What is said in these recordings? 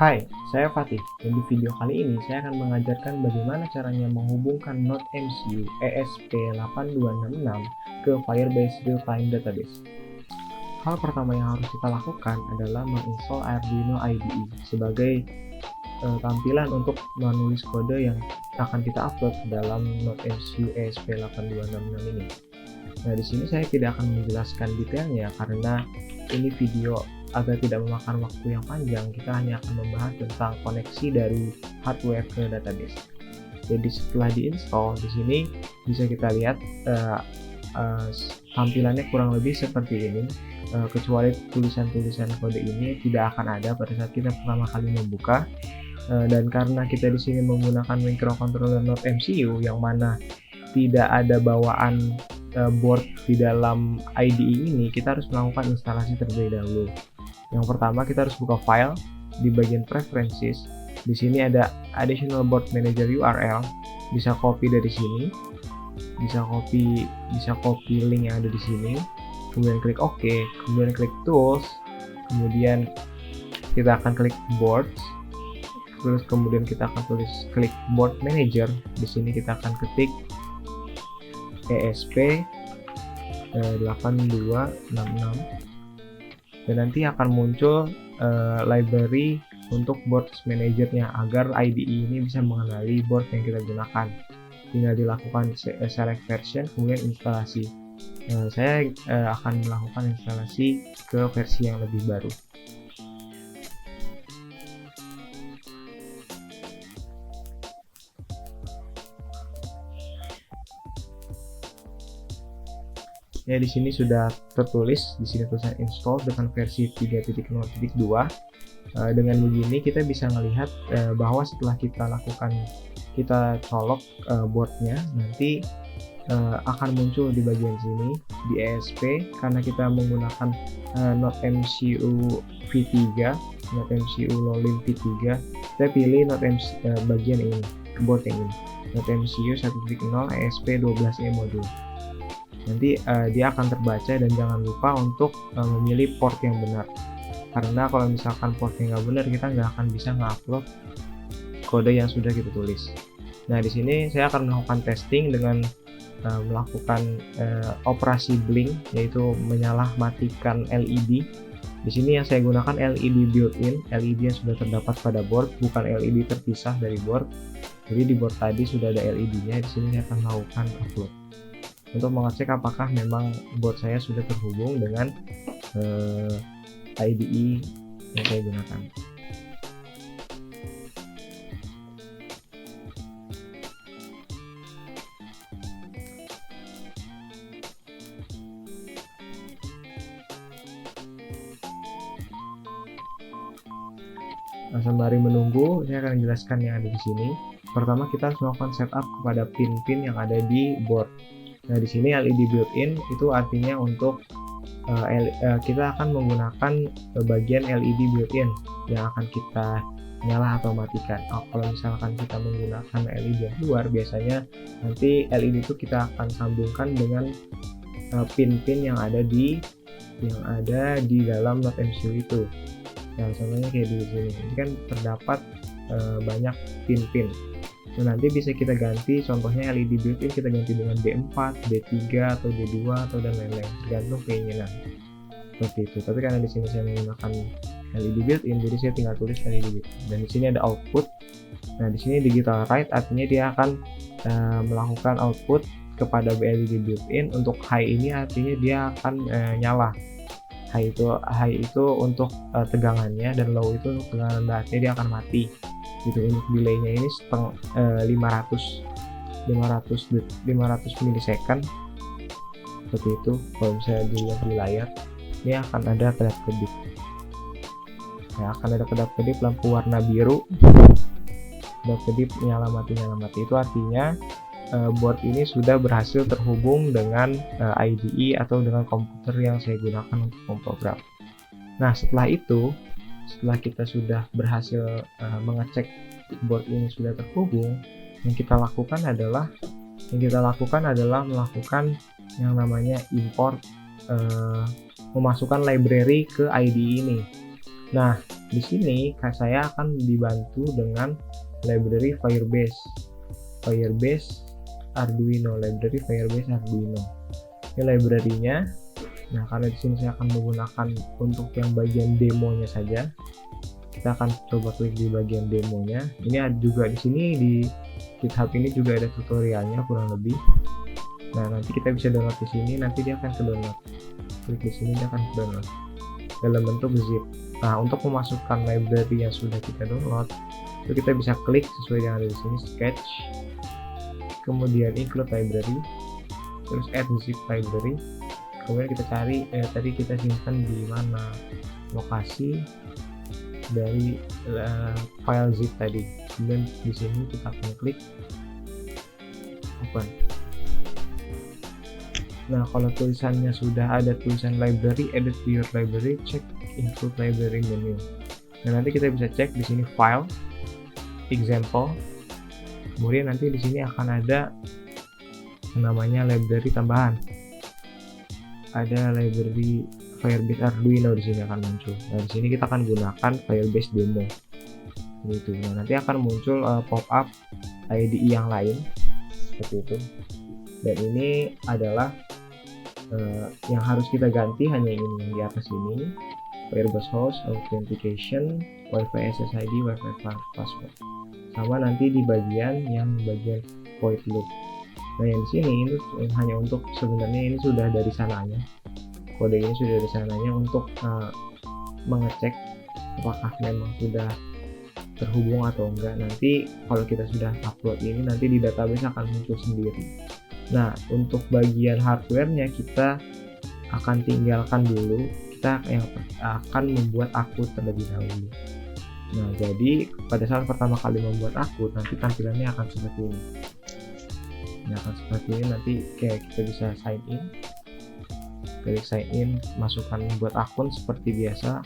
Hai, saya Fatih, dan di video kali ini saya akan mengajarkan bagaimana caranya menghubungkan Node MCU ESP8266 ke Firebase Real-Time Database. Hal pertama yang harus kita lakukan adalah menginstall Arduino IDE sebagai tampilan untuk menulis kode yang akan kita upload dalam Node MCU ESP8266 ini. Nah, di sini saya tidak akan menjelaskan detailnya karena ini video agar tidak memakan waktu yang panjang. Kita hanya akan membahas tentang koneksi dari hardware ke database. Jadi setelah diinstal, di sini bisa kita lihat tampilannya kurang lebih seperti ini. Kecuali tulisan-tulisan kode ini tidak akan ada pada saat kita pertama kali membuka. Dan karena kita di sini menggunakan microcontroller Node MCU yang mana tidak ada bawaan board di dalam IDE ini, kita harus melakukan instalasi terlebih dahulu. Yang pertama, kita harus buka file di bagian preferences. Di sini ada additional board manager URL, bisa copy dari sini, bisa copy link yang ada di sini, kemudian klik OK, kemudian klik tools, kemudian kita akan klik boards, terus kemudian kita akan klik board manager. Di sini kita akan ketik ESP8266 dan nanti akan muncul library untuk board manajernya agar IDE ini bisa mengenali board yang kita gunakan. Tinggal dilakukan select version kemudian instalasi. Saya akan melakukan instalasi ke versi yang lebih baru. Ya, di sini sudah tertulis di sini tulisan install dengan versi 3.0.2. Dengan begini kita bisa melihat bahwa setelah kita colok boardnya, nanti akan muncul di bagian sini di ESP. Karena kita menggunakan Node MCU V3, Node MCU Lolin V3, kita pilih bagian ini, board yang ini, Node MCU 1.0 ESP12E modul. Nanti dia akan terbaca, dan jangan lupa untuk memilih port yang benar, karena kalau misalkan portnya nggak benar, kita nggak akan bisa nge-upload kode yang sudah kita tulis. Nah, di sini saya akan melakukan testing dengan melakukan operasi blink, yaitu menyalah-matikan LED. Di sini yang saya gunakan LED built-in, LED yang sudah terdapat pada board, bukan LED terpisah dari board. Jadi di board tadi sudah ada LED-nya. Di sini saya akan melakukan upload untuk mengecek apakah memang board saya sudah terhubung dengan IDE yang saya gunakan. Nah, sembari menunggu, saya akan menjelaskan yang ada di sini. Pertama, kita harus melakukan setup kepada pin-pin yang ada di board. Nah, di sini LED built-in itu artinya untuk kita akan menggunakan bagian LED built-in yang akan kita nyala atau matikan. Kalau misalkan kita menggunakan LED yang luar, biasanya nanti LED itu kita akan sambungkan dengan pin-pin yang ada di dalam Node MCU itu. Nah, contohnya kayak di sini. Ini kan terdapat banyak pin-pin. Nah, nanti bisa kita ganti, contohnya LED built-in kita ganti dengan D4, D3 atau D2 atau dan lain-lain, tergantung keinginan. Seperti itu. Tapi karena di sini saya menggunakan LED built-in, jadi saya tinggal tulis LED built-in. Dan di sini ada output. Nah, di sini digital write artinya dia akan melakukan output kepada LED built-in. Untuk high ini artinya dia akan nyala. High itu untuk tegangannya, dan low itu untuk tegangan rendah, dia akan mati. Gitu. Untuk delaynya ini 500 milisecond seperti itu. Kalau misalnya dilihat di layar, ini akan ada kedap-kedip. Akan ada kedap-kedip lampu warna biru, kedap-kedip nyala mati. Itu artinya board ini sudah berhasil terhubung dengan IDE atau dengan komputer yang saya gunakan untuk memprogram. Nah, setelah kita sudah berhasil mengecek board ini sudah terhubung, yang kita lakukan adalah melakukan yang namanya import, memasukkan library ke IDE ini. Nah, di sini saya akan dibantu dengan library Firebase Arduino. Ini library-nya. Nah, karena di sini saya akan menggunakan untuk yang bagian demonya saja, kita akan coba klik di bagian demonya. Ini ada juga di sini di GitHub ini juga ada tutorialnya kurang lebih. Nah, nanti kita bisa download di sini, nanti dia akan ke download. Klik di sini dia akan ke download dalam bentuk zip. Nah, untuk memasukkan library yang sudah kita download, itu kita bisa klik sesuai yang ada di sini, sketch, kemudian include library, terus add zip library. Kemudian kita cari tadi kita simpan di mana lokasi dari file zip tadi. Kemudian di sini kita akan klik open. Nah, kalau tulisannya sudah ada tulisan library, edit to your library, check include library menu. Nah, nanti kita bisa cek di sini file, example. Kemudian nanti di sini akan ada namanya library tambahan. Ada library Firebase Arduino di sini akan muncul. Nah, di sini kita akan gunakan Firebase demo. Gitu. Nah, nanti akan muncul pop-up IDE yang lain seperti itu. Dan ini adalah yang harus kita ganti hanya ini yang di atas ini, Firebase host, authentication, Wi-Fi SSID, Wi-Fi password. Sama nanti di bagian void loop. Nah, yang di sini ini hanya untuk sebenarnya ini sudah dari sananya. Kode ini sudah dari sananya untuk mengecek apakah memang sudah terhubung atau enggak. Nanti kalau kita sudah upload ini, nanti di database akan muncul sendiri. Nah, untuk bagian hardware-nya kita akan tinggalkan dulu. Kita yang akan membuat akun terlebih dahulu. Nah, jadi pada saat pertama kali membuat akun, nanti tampilannya akan seperti ini. Nah, akan seperti ini. Nanti kayak kita bisa sign in. Klik sign in, masukkan membuat akun seperti biasa.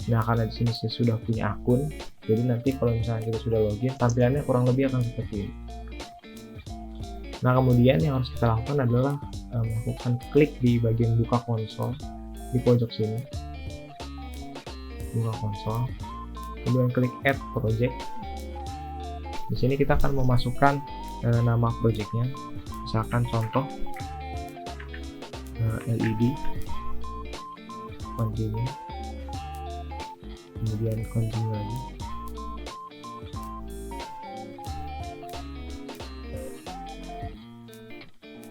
Nah, karena di sini saya sudah punya akun, jadi nanti kalau misalnya kita sudah login, tampilannya kurang lebih akan seperti ini. Nah, kemudian yang harus kita lakukan adalah melakukan klik di bagian buka konsol di pojok sini. Buka konsol. Kemudian klik add project. Di sini kita akan memasukkan nama projectnya. Misalkan contoh LED, continue, kemudian continue lagi.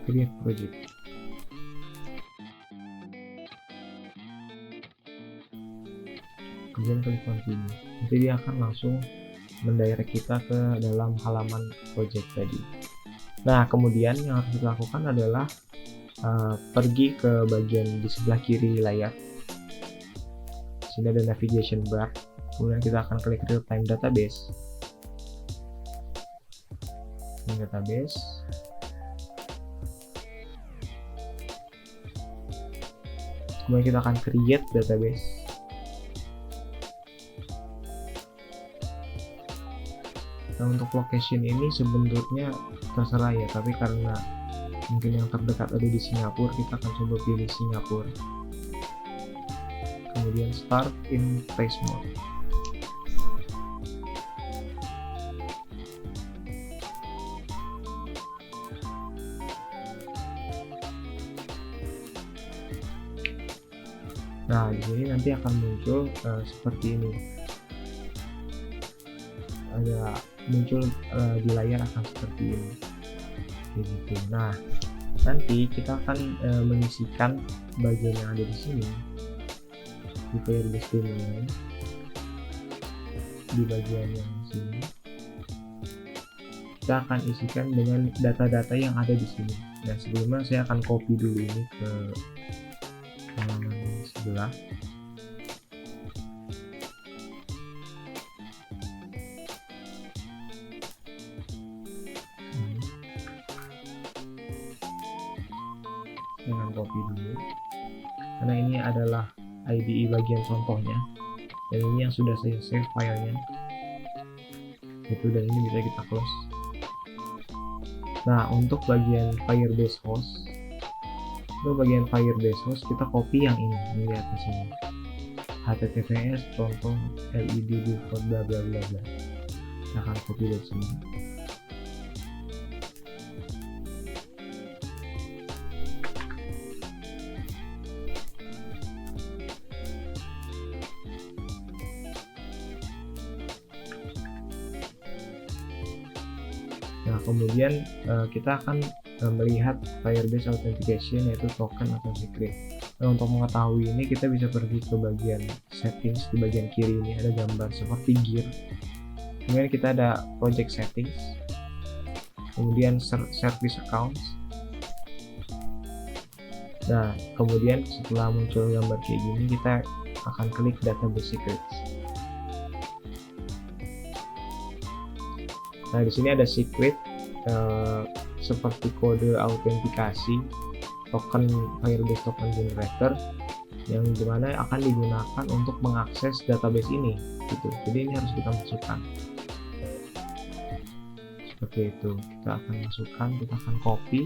Create project. Kemudian klik continue. Nanti dia akan langsung mendirect kita ke dalam halaman project tadi. Nah, kemudian yang harus kita lakukan adalah pergi ke bagian di sebelah kiri layar. Sini ada navigation bar. Kemudian kita akan klik real time database. Ini database. Kemudian kita akan create database. Nah, untuk location ini sebenarnya terserah ya, tapi karena mungkin yang terdekat ada di Singapura, kita akan coba pilih Singapura. Kemudian start in place mode. Nah, di sini nanti akan muncul seperti ini. Ada muncul di layar akan seperti ini. Gitu. Nah, nanti kita akan mengisikan bagian yang ada di sini di Firebase demo ini, di bagian yang sini kita akan isikan dengan data-data yang ada di sini. Nah, sebelumnya saya akan copy dulu ini ke halaman sebelah. Dengan copy dulu karena ini adalah IDE bagian contohnya, dan ini yang sudah saya save filenya itu, dan ini bisa kita close. Nah, untuk bagian Firebase host kita copy yang ini di atas ini, https contoh LED default bla bla bla bla. Kita akan copy dari sini. Nah, kemudian kita akan melihat Firebase Authentication, yaitu token atau secret. Nah, untuk mengetahui ini kita bisa pergi ke bagian settings. Di bagian kiri ini ada gambar seperti gear. Kemudian kita ada project settings, kemudian service accounts. Nah, kemudian setelah muncul gambar kayak gini, kita akan klik database secrets. Nah, di sini ada secret seperti kode autentikasi, token Firebase token generator, yang dimana akan digunakan untuk mengakses database ini, gitu. Jadi ini harus kita masukkan seperti itu. Kita akan masukkan, kita akan copy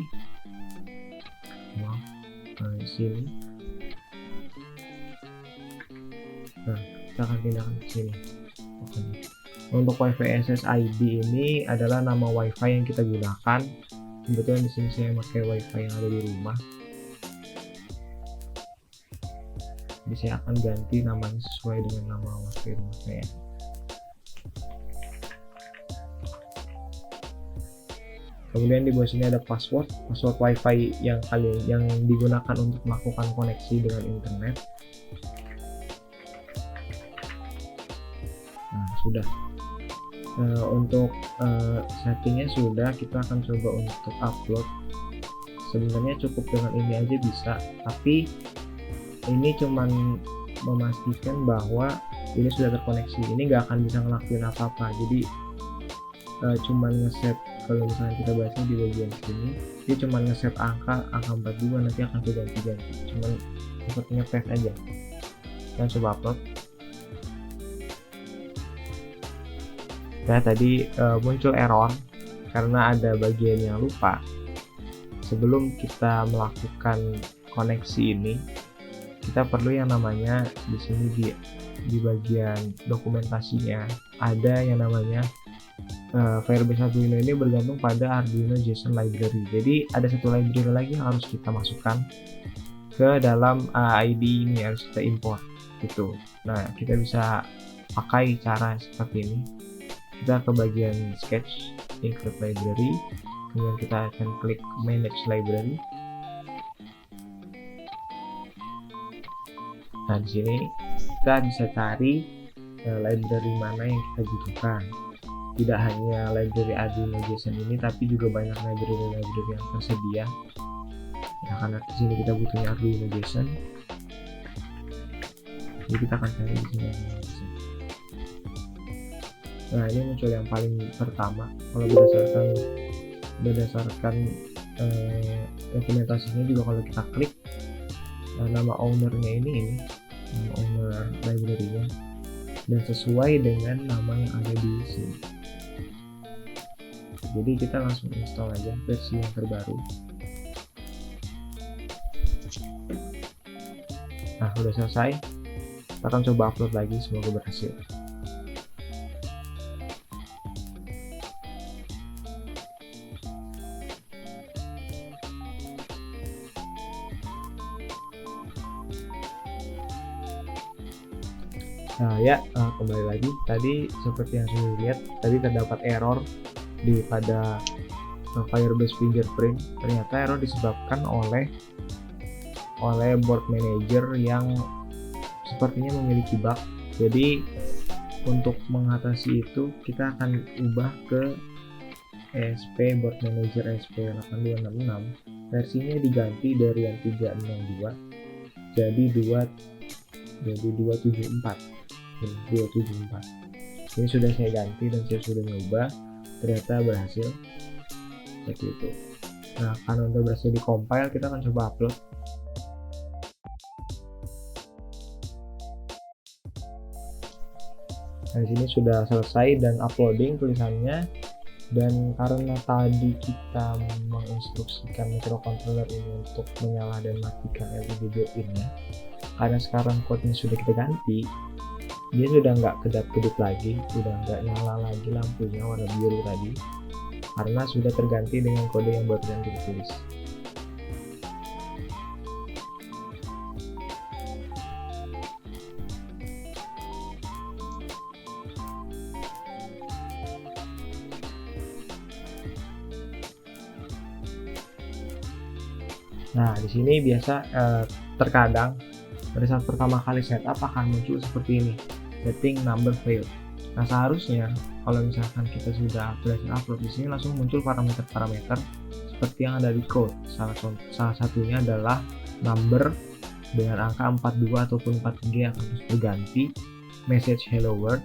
di sini. Nah, kita akan pindahkan ke sini. Untuk WiFi SSID ini adalah nama WiFi yang kita gunakan. Kebetulan di sini saya pakai WiFi yang ada di rumah. Jadi saya akan ganti namanya sesuai dengan nama WiFi rumah saya. Kemudian di bawah sini ada password WiFi yang digunakan untuk melakukan koneksi dengan internet. Nah, sudah. Untuk settingnya sudah, kita akan coba untuk upload. Sebenarnya cukup dengan ini aja bisa, tapi ini cuman memastikan bahwa ini sudah terkoneksi. Ini nggak akan bisa ngelakuin apa-apa, jadi cuman ngeset. Kalau misalnya kita bahasnya di bagian sini, dia cuman ngeset angka 42, nanti akan diganti-ganti, cuman sepertinya tes aja. Dan coba upload. Nah, tadi muncul error karena ada bagian yang lupa. Sebelum kita melakukan koneksi ini, kita perlu yang namanya di sini di bagian dokumentasinya ada yang namanya Firebase Arduino ini bergantung pada Arduino JSON library. Jadi ada satu library lagi yang harus kita masukkan ke dalam ID ini, harus kita import gitu. Nah, kita bisa pakai cara seperti ini. Kita ke bagian sketch, include library, kemudian kita akan klik manage library. Nah, di sini kita bisa cari library mana yang kita butuhkan. Tidak hanya library Arduino JSON ini, tapi juga banyak library yang tersedia. Ya, karena di sini kita butuhnya Arduino JSON, jadi kita akan cari di sini. Nah, ini muncul yang paling pertama. Kalau berdasarkan dokumentasinya juga, kalau kita klik nama ownernya ini nama owner library-nya, dan sesuai dengan nama yang ada di sini. Jadi kita langsung install aja versi yang terbaru. Nah, udah selesai. Kita akan coba upload lagi, semoga berhasil. Nah ya, kembali lagi. Tadi seperti yang sudah dilihat, tadi terdapat error pada Firebase fingerprint. Ternyata error disebabkan oleh board manager yang sepertinya memiliki bug. Jadi untuk mengatasi itu, kita akan ubah ke ESP board manager ESP8266. Versinya diganti dari yang 302 jadi 274. Ini sudah saya ganti dan saya sudah nyoba, ternyata berhasil seperti itu. Nah, karena udah berhasil di compile, kita akan coba upload. Nah, di sini sudah selesai dan uploading tulisannya. Dan karena tadi kita menginstruksikan microcontroller ini untuk menyala dan matikan LED built-in-nya, karena sekarang code-nya sudah kita ganti, dia sudah nggak kedap-kedip lagi, sudah nggak nyala lagi lampunya warna biru tadi, karena sudah terganti dengan kode yang barusan kita tulis. Nah, di sini biasa terkadang pada saat pertama kali setup akan muncul seperti ini, setting number failed. Nah, seharusnya kalau misalkan kita sudah berhasil upload, di sini langsung muncul parameter-parameter seperti yang ada di code. Salah satunya adalah number dengan angka 42 ataupun 43 yang harus berganti, message hello world,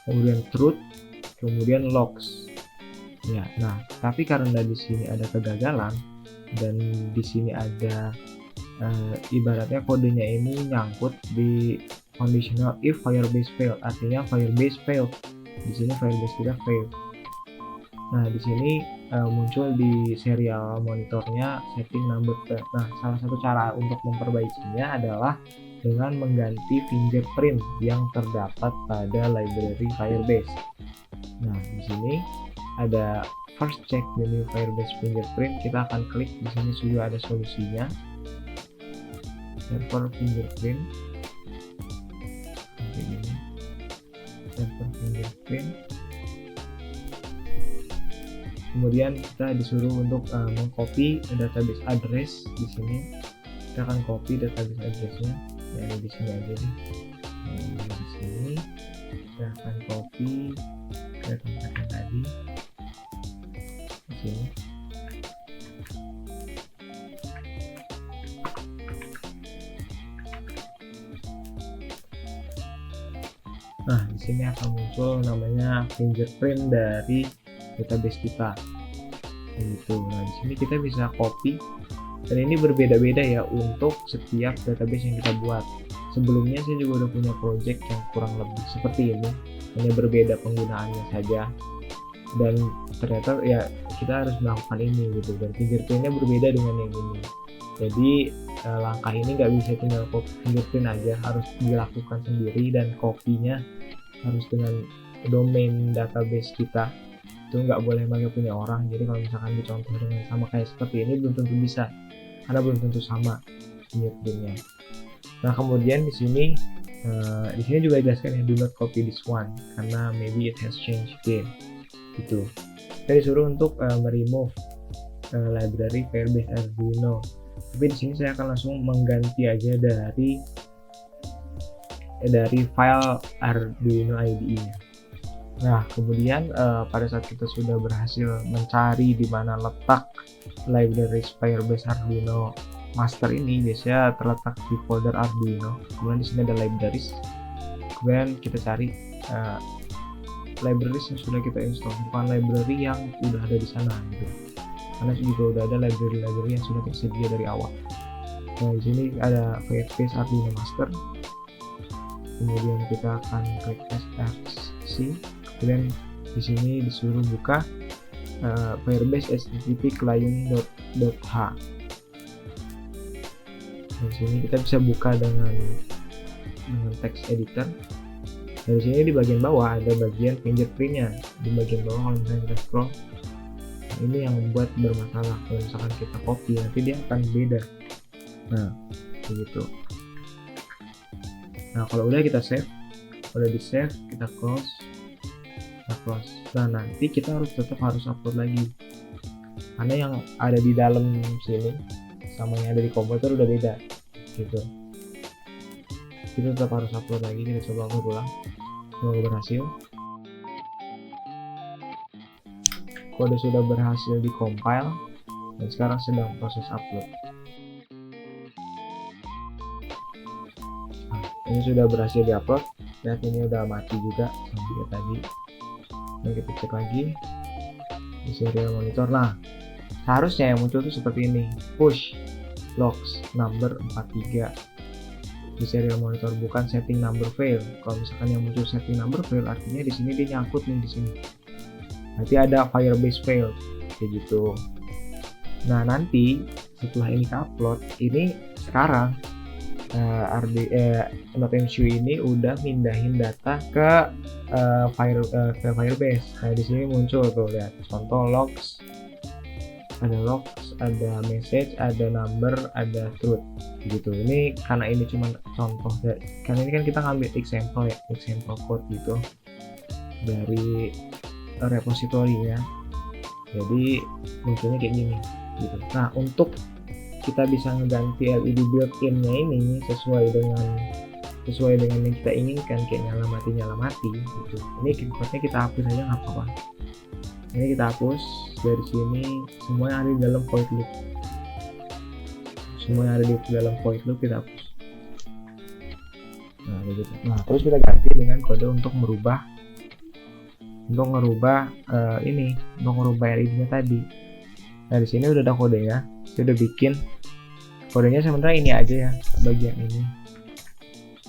kemudian truth, kemudian logs. Ya, nah, tapi karena di sini ada kegagalan dan di sini ada ibaratnya kodenya ini nyangkut di conditional if Firebase failed, artinya Firebase failed. Di sini Firebase kita failed. Nah, di sini muncul di serial monitornya setting number failed. Nah, salah satu cara untuk memperbaikinya adalah dengan mengganti fingerprint yang terdapat pada library Firebase. Nah, di sini ada first check the new Firebase fingerprint. Kita akan klik di sini, sudah ada solusinya. Server fingerprint. Seperti ini. Server fingerprint. Kemudian kita disuruh untuk mengcopy database address di sini. Kita akan copy database addressnya. Ya, ada di sini aja nih. Nah, di sini kita akan copy ke tempat yang tadi. Sini. Nah, di sini akan muncul namanya fingerprint dari database kita. Gitu. Nah, di sini kita bisa copy, dan ini berbeda-beda ya untuk setiap database yang kita buat. Sebelumnya saya juga udah punya project yang kurang lebih seperti ini, hanya berbeda penggunaannya saja. Dan ternyata ya kita harus melakukan ini gitu, dan fingerprintnya berbeda dengan yang ini. Jadi langkah ini nggak bisa tinggal copy fingerprint aja, harus dilakukan sendiri, dan copy-nya harus dengan domain database kita. Itu nggak boleh pakai punya orang. Jadi kalau misalkan dicontoh dengan sama kayak seperti ini, belum tentu bisa, karena belum tentu sama fingerprintnya. Nah, kemudian di sini juga dijelaskan ya, do not copy this one karena maybe it has changed again. Gitu. Kita disuruh untuk meremove library Firebase Arduino. Tapi di sini saya akan langsung mengganti aja dari file Arduino IDE-nya. Nah, kemudian pada saat kita sudah berhasil mencari di mana letak library Firebase Arduino master ini, biasanya terletak di folder Arduino. Kemudian di sini ada libraries. Kemudian kita cari libraries yang sudah kita install, bukan library yang udah ada di sana gitu. Karena juga udah ada library yang sudah tersedia dari awal. Nah, di sini ada Firebase Arduino master. Kemudian kita akan klik src. Kemudian di sini disuruh buka Firebase http client.h. Di sini kita bisa buka dengan text editor. Dari sini di bagian bawah ada bagian fingerprintnya. Di bagian bawah kalau misalnya kita scroll, nah, ini yang membuat bermasalah. Kalau misalkan kita copy, nanti dia akan beda. Nah, begitu. Nah, kalau udah kita save, udah di save, kita close. Nah, nanti kita tetap harus upload lagi, karena yang ada di dalam sini sama yang ada di komputer udah beda gitu. Kita tetap harus upload lagi. Kita coba upload ulang, semoga berhasil. Kode sudah berhasil di compile dan sekarang sedang proses upload. Nah, ini sudah berhasil di upload. Lihat, ini udah mati juga sama tadi. Dan kita cek lagi di serial monitor. Nah, seharusnya yang muncul itu seperti ini, push logs number 43 di serial monitor, bukan setting number fail. Kalau misalkan yang muncul setting number fail, artinya di sini dia nyangkut nih di sini. Nanti ada Firebase fail kayak gitu. Nah, nanti setelah ini upload, ini sekarang Node.mcu ini udah mindahin data ke Firebase. Nah di sini muncul tuh, lihat contoh logs, ada message, ada number, ada truth gitu. Ini karena ini cuma contoh, karena ini kan kita ngambil example code gitu dari repositorinya, jadi munculnya kayak gini gitu. Nah untuk kita bisa ngeganti LED built-in-nya ini sesuai dengan yang kita inginkan, kayak nyala mati gitu. Ini keyboardnya kita hapus aja nggak apa-apa. Ini kita hapus dari sini, semua yang ada di dalam void loop, kita hapus. Nah begitu. Nah terus kita ganti dengan kode untuk ngerubah LED-nya tadi. Nah di sini udah ada kodenya, saya udah bikin kodenya. Sebenarnya ini aja ya, bagian ini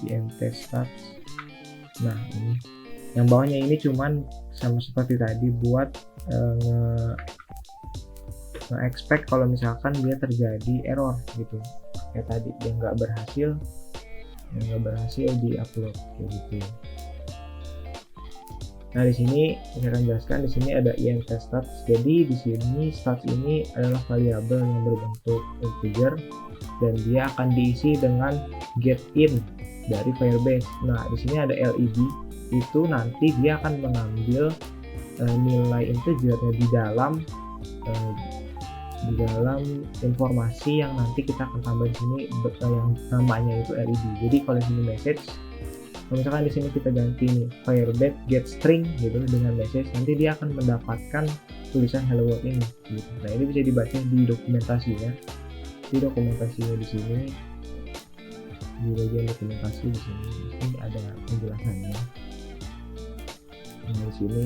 int start. Nah ini yang bawahnya ini cuman sama seperti tadi buat nge-expect kalau misalkan dia terjadi error gitu, kayak tadi yang nggak berhasil di upload kayak gitu. Nah di sini saya akan jelaskan, di sini ada int start. Jadi di sini start ini adalah variabel yang berbentuk integer dan dia akan diisi dengan get in dari Firebase. Nah di sini ada LED, itu nanti dia akan mengambil nilai integernya di dalam informasi yang nanti kita akan tambah di sini yang namanya itu LED. Jadi kalau di sini message, kalau misalkan di sini kita ganti nih Firebase get string gitu dengan message, nanti dia akan mendapatkan tulisan hello world ini gitu. Nah ini bisa dibaca di dokumentasinya, di sini, di bagian dokumentasi di sini ada penjelasannya. Nah di sini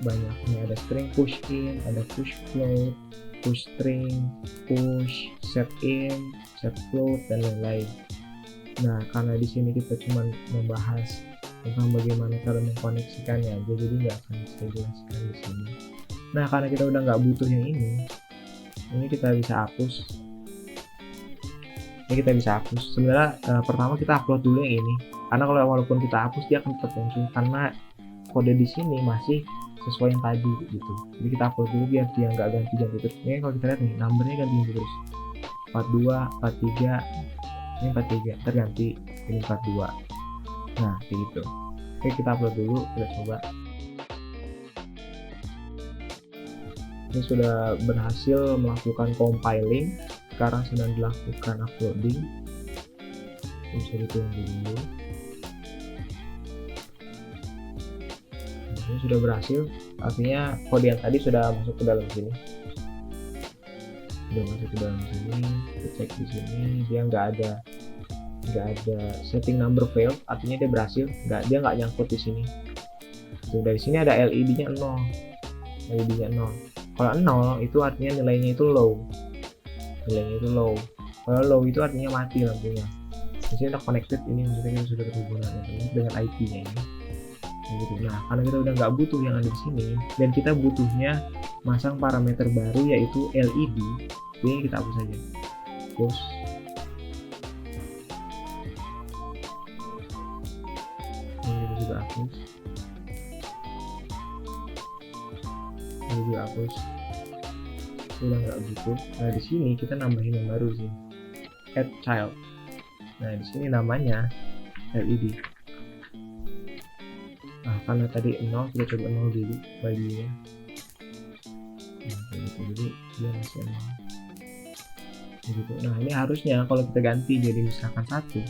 banyaknya, ada string push in, ada push float, push string, push, set in, set float, dan lain-lain. Nah karena di sini kita cuma membahas tentang bagaimana cara mengkoneksikannya aja, jadi nggak akan saya jelaskan di sini. Nah karena kita udah nggak butuh yang ini kita bisa hapus. Sebenarnya pertama kita upload dulu yang ini, karena kalau walaupun kita hapus dia akan tetap muncul karena kode di sini masih sesuai yang tadi gitu. Jadi kita upload dulu biar dia nggak ganti terus. Ini kalau kita lihat nih, numbernya ganti terus, 42, 43, ini 43, terganti ini 42. Nah kayak gitu. Oke kita upload dulu, kita coba. Ini sudah berhasil melakukan compiling, sekarang sedang dilakukan uploading. Bisa ditunggu dulu. Ini sudah berhasil, artinya kode yang tadi sudah masuk ke dalam sini. Kita cek di sini, dia nggak ada setting number failed, artinya dia berhasil, dia nggak nyangkut di sini. Dari sini ada LED-nya 0. Kalau 0 itu artinya nilainya itu low. Kalau low itu artinya mati lampunya. Di sini udah connected, ini maksudnya kita sudah terhubungan dengan IP-nya ini. Gitu. Nah karena kita udah nggak butuh yang ada di sini dan kita butuhnya masang parameter baru yaitu LED, ini kita hapus saja. Ini juga hapus. Udah nggak butuh. Nah di sini kita nambahin yang baru sih, add child. Nah di sini namanya LED. Nah karena tadi 0, kita coba 0 dulu value-nya. Nah gitu, jadi dia masih 0 gitu. Nah ini harusnya kalau kita ganti jadi misalkan 1,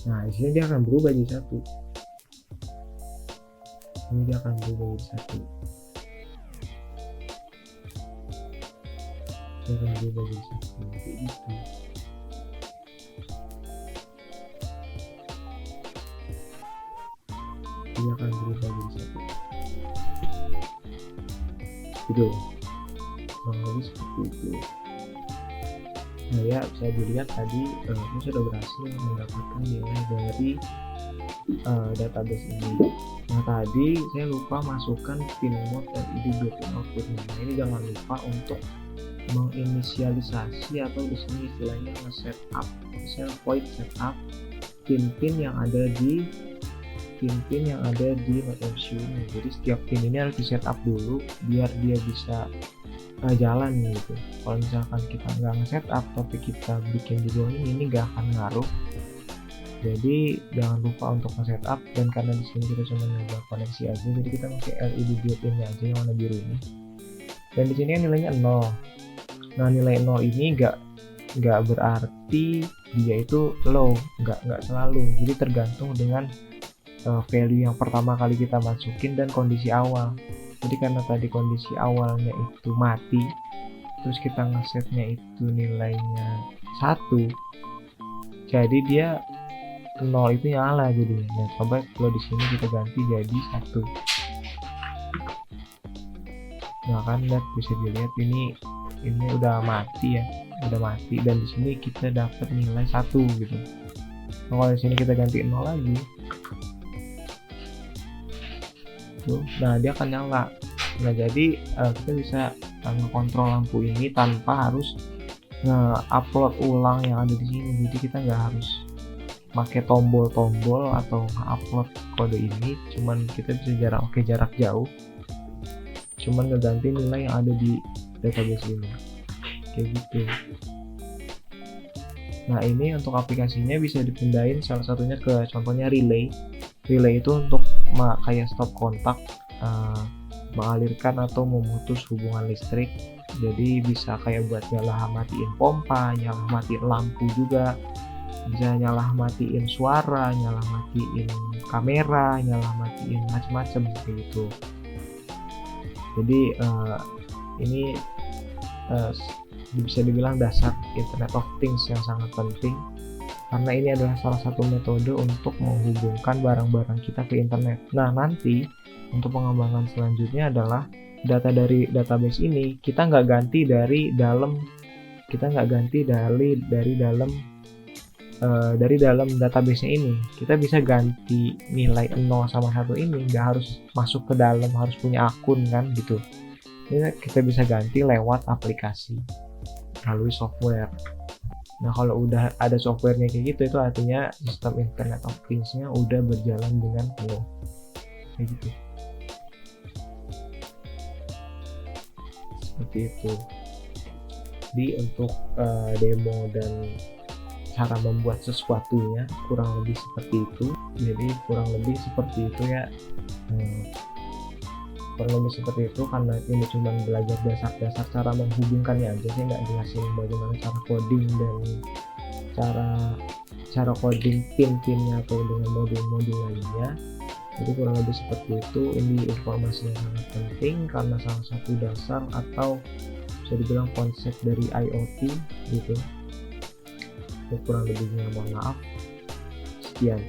nah di sini dia akan berubah jadi 1. Ini dia akan berubah jadi 1. Dia akan berubah jadi 1 kayak gitu. Dia akan berubah jadi 1 gitu, kurang lebih seperti itu. Nah ya, bisa dilihat tadi saya sudah berhasil mendapatkan nilai dari database ini. Nah tadi saya lupa masukkan pin mode LED built-in outputnya. Nah ini jangan lupa untuk menginisialisasi atau di sini istilahnya nge-setup, void setup pin-pin yang ada di NodeMCU ini. Jadi setiap pin ini harus di setup dulu biar dia bisa jalan gitu. Kalau misalkan kita nggak nge-setup tapi kita bikin di bawah ini nggak akan ngaruh. Jadi jangan lupa untuk nge-setup, dan karena di sini kita cuma nyoba koneksi aja, jadi kita pakai LED built-in aja yang warna biru ini. Dan di sini kan nilainya 0. Nah nilai 0 ini nggak berarti dia itu low, nggak selalu. Jadi tergantung dengan value yang pertama kali kita masukin dan kondisi awal. Jadi karena tadi kondisi awalnya itu mati, terus kita ngesetnya itu nilainya 1, jadi dia 0 itu nyala jadinya. Nah coba kalau di sini kita ganti jadi 1. Nah kan lihat, bisa dilihat ini udah mati ya, udah mati, dan di sini kita dapat nilai 1 gitu. Nah, kalau di sini kita ganti 0 lagi, tuh, nah dia akan nyala. Nah jadi kita bisa ngekontrol lampu ini tanpa harus nge-upload ulang yang ada di sini. Jadi kita nggak harus pakai tombol-tombol atau nge-upload kode ini, cuman kita bisa jarak jauh, cuman ngeganti nilai yang ada di database ini, kayak gitu. Nah ini untuk aplikasinya bisa dipindahin salah satunya ke contohnya relay itu untuk kayak stop kontak, mengalirkan atau memutus hubungan listrik. Jadi bisa kayak buat nyala matiin pompa, nyala matiin lampu juga, bisa nyala matiin suara, nyala matiin kamera, nyala matiin macam-macam kayak gitu. Jadi ini bisa dibilang dasar Internet of Things yang sangat penting, karena ini adalah salah satu metode untuk menghubungkan barang-barang kita ke internet. Nah nanti untuk pengembangan selanjutnya adalah data dari database ini kita nggak ganti dari dalam database-nya ini. Kita bisa ganti nilai 0 sama 1 ini, nggak harus masuk ke dalam, harus punya akun kan gitu. Ini kita bisa ganti lewat aplikasi melalui software. Nah kalau udah ada softwarenya kayak gitu, itu artinya sistem Internet of Things-nya udah berjalan dengan penuh kayak gitu. Seperti itu. Jadi untuk demo dan cara membuat sesuatunya kurang lebih seperti itu. Jadi kurang lebih seperti itu ya, kurang lebih seperti itu, karena ini cuma belajar dasar-dasar cara menghubungkannya aja. Saya nggak jelasin bagaimana cara coding dan cara coding pin-pinnya atau dengan modul-modul lainnya. Jadi kurang lebih seperti itu. Ini informasi yang sangat penting karena salah satu dasar atau bisa dibilang konsep dari IoT gitu. Kurang lebihnya mohon maaf. Sekian.